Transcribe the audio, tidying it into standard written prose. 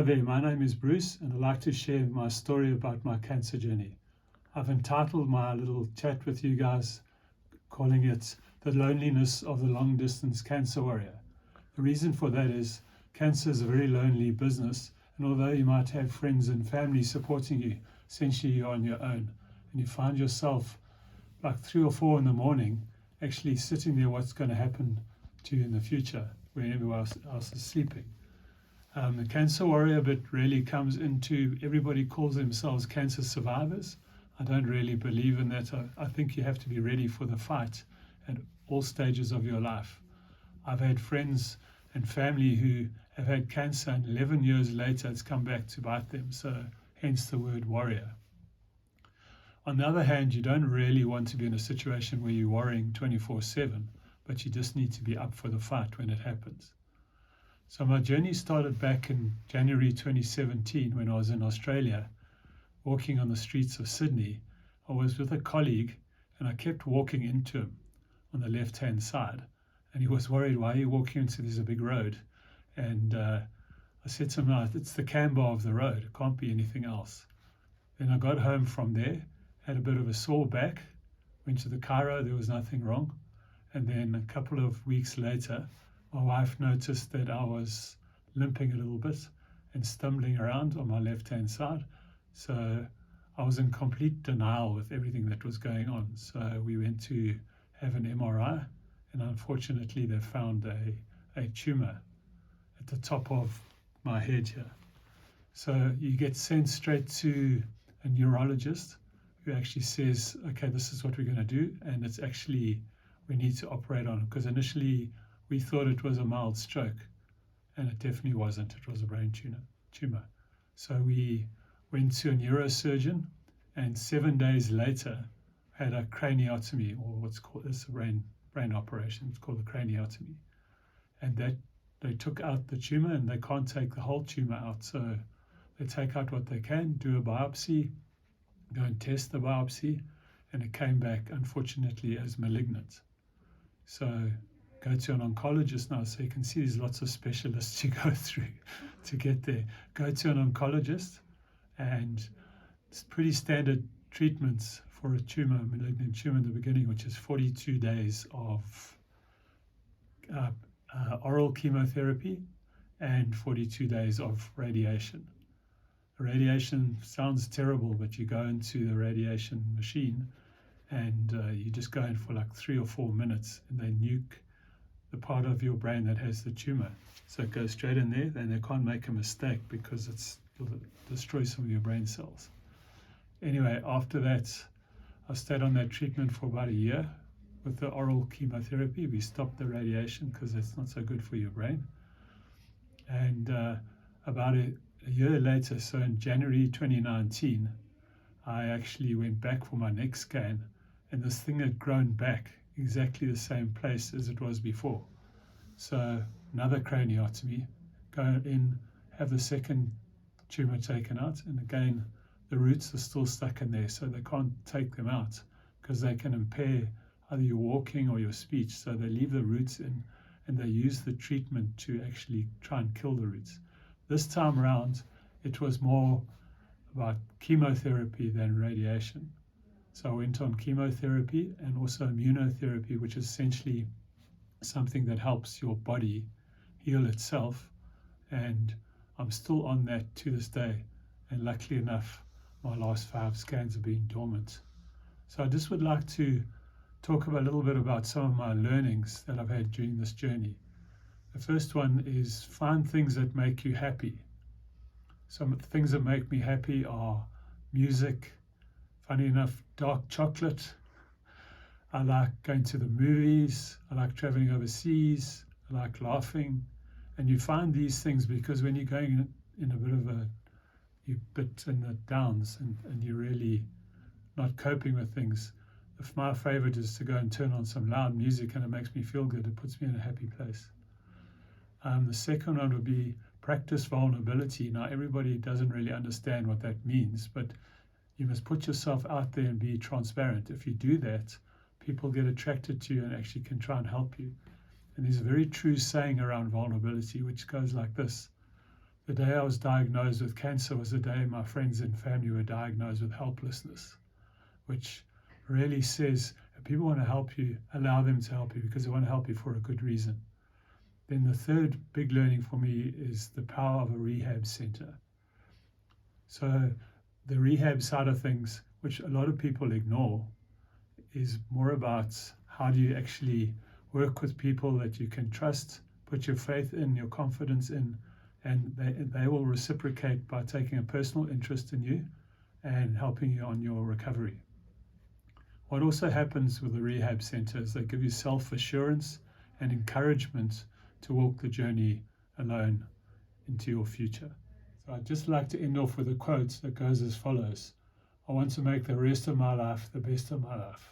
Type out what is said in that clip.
Hi there, my name is Bruce and I'd like to share my story about my cancer journey. I've entitled my little chat with you guys, calling it The Loneliness of the Long Distance Cancer Warrior. The reason for that is cancer is a very lonely business, and although you might have friends and family supporting you, essentially you're on your own, and you find yourself like 3 or 4 in the morning actually sitting there, what's going to happen to you in the future when everyone else is sleeping. The cancer warrior bit really comes into everybody calls themselves cancer survivors. I don't really believe in that. I think you have to be ready for the fight at all stages of your life. I've had friends and family who have had cancer, and 11 years later it's come back to bite them, so hence the word warrior. On the other hand, you don't really want to be in a situation where you're worrying 24/7, but you just need to be up for the fight when it happens. So my journey started back in January 2017 when I was in Australia, walking on the streets of Sydney. I was with a colleague and I kept walking into him on the left-hand side. And he was worried, why are you walking into, there's a big road? And I said to him, no, it's the camber of the road. It can't be anything else. Then I got home from there, had a bit of a sore back, went to the chiro, there was nothing wrong. And then a couple of weeks later, my wife noticed that I was limping a little bit and stumbling around on my left-hand side. So I was in complete denial with everything that was going on. So we went to have an MRI, and unfortunately they found a tumor at the top of my head here. So you get sent straight to a neurologist who actually says, okay, this is what we're going to do, and it's actually, we need to operate on it, because initially we thought it was a mild stroke, and it definitely wasn't. It was a brain tumor. So we went to a neurosurgeon, and 7 days later had a craniotomy, or what's called, it's a brain operation. It's called a craniotomy. And that they took out the tumor, and they can't take the whole tumor out. So they take out what they can, do a biopsy, go and test the biopsy, and it came back, unfortunately, as malignant. So go to an oncologist now. So you can see there's lots of specialists you go through to get there. Go to an oncologist, and it's pretty standard treatments for a tumor, malignant tumor in the beginning, which is 42 days of oral chemotherapy and 42 days of radiation. The radiation sounds terrible, but you go into the radiation machine and you just go in for like 3 or 4 minutes, and they nuke the part of your brain that has the tumor. So it goes straight in there, and they can't make a mistake because it'll destroy some of your brain cells. Anyway, after that, I stayed on that treatment for about a year with the oral chemotherapy. We stopped the radiation because it's not so good for your brain. And about a year later, so in January 2019, I actually went back for my next scan, and this thing had grown back exactly the same place as it was before. So another craniotomy, go in, have the second tumor taken out, and again the roots are still stuck in there, so they can't take them out because they can impair either your walking or your speech. So they leave the roots in, and they use the treatment to actually try and kill the roots. This time around it was more about chemotherapy than radiation. So I went on chemotherapy and also immunotherapy, which is essentially something that helps your body heal itself. And I'm still on that to this day. And luckily enough, my last 5 scans have been dormant. So I just would like to talk a little bit about some of my learnings that I've had during this journey. The first one is find things that make you happy. Some things that make me happy are music, funny enough, dark chocolate. I like going to the movies. I like traveling overseas. I like laughing. And you find these things because when you're going in a bit of you're a bit in the downs and you're really not coping with things. If my favorite is to go and turn on some loud music and it makes me feel good, it puts me in a happy place. The second one would be practice vulnerability. Now, everybody doesn't really understand what that means, but you must put yourself out there and be transparent. If you do that, people get attracted to you and actually can try and help you. And there's a very true saying around vulnerability, which goes like this: The day I was diagnosed with cancer was the day my friends and family were diagnosed with helplessness, which really says if people want to help you, allow them to help you because they want to help you for a good reason. Then the third big learning for me is the power of a rehab center. So the rehab side of things, which a lot of people ignore, is more about how do you actually work with people that you can trust, put your faith in, your confidence in, and they will reciprocate by taking a personal interest in you and helping you on your recovery. What also happens with the rehab center is they give you self-assurance and encouragement to walk the journey alone into your future. So I'd just like to end off with a quote that goes as follows: I want to make the rest of my life the best of my life.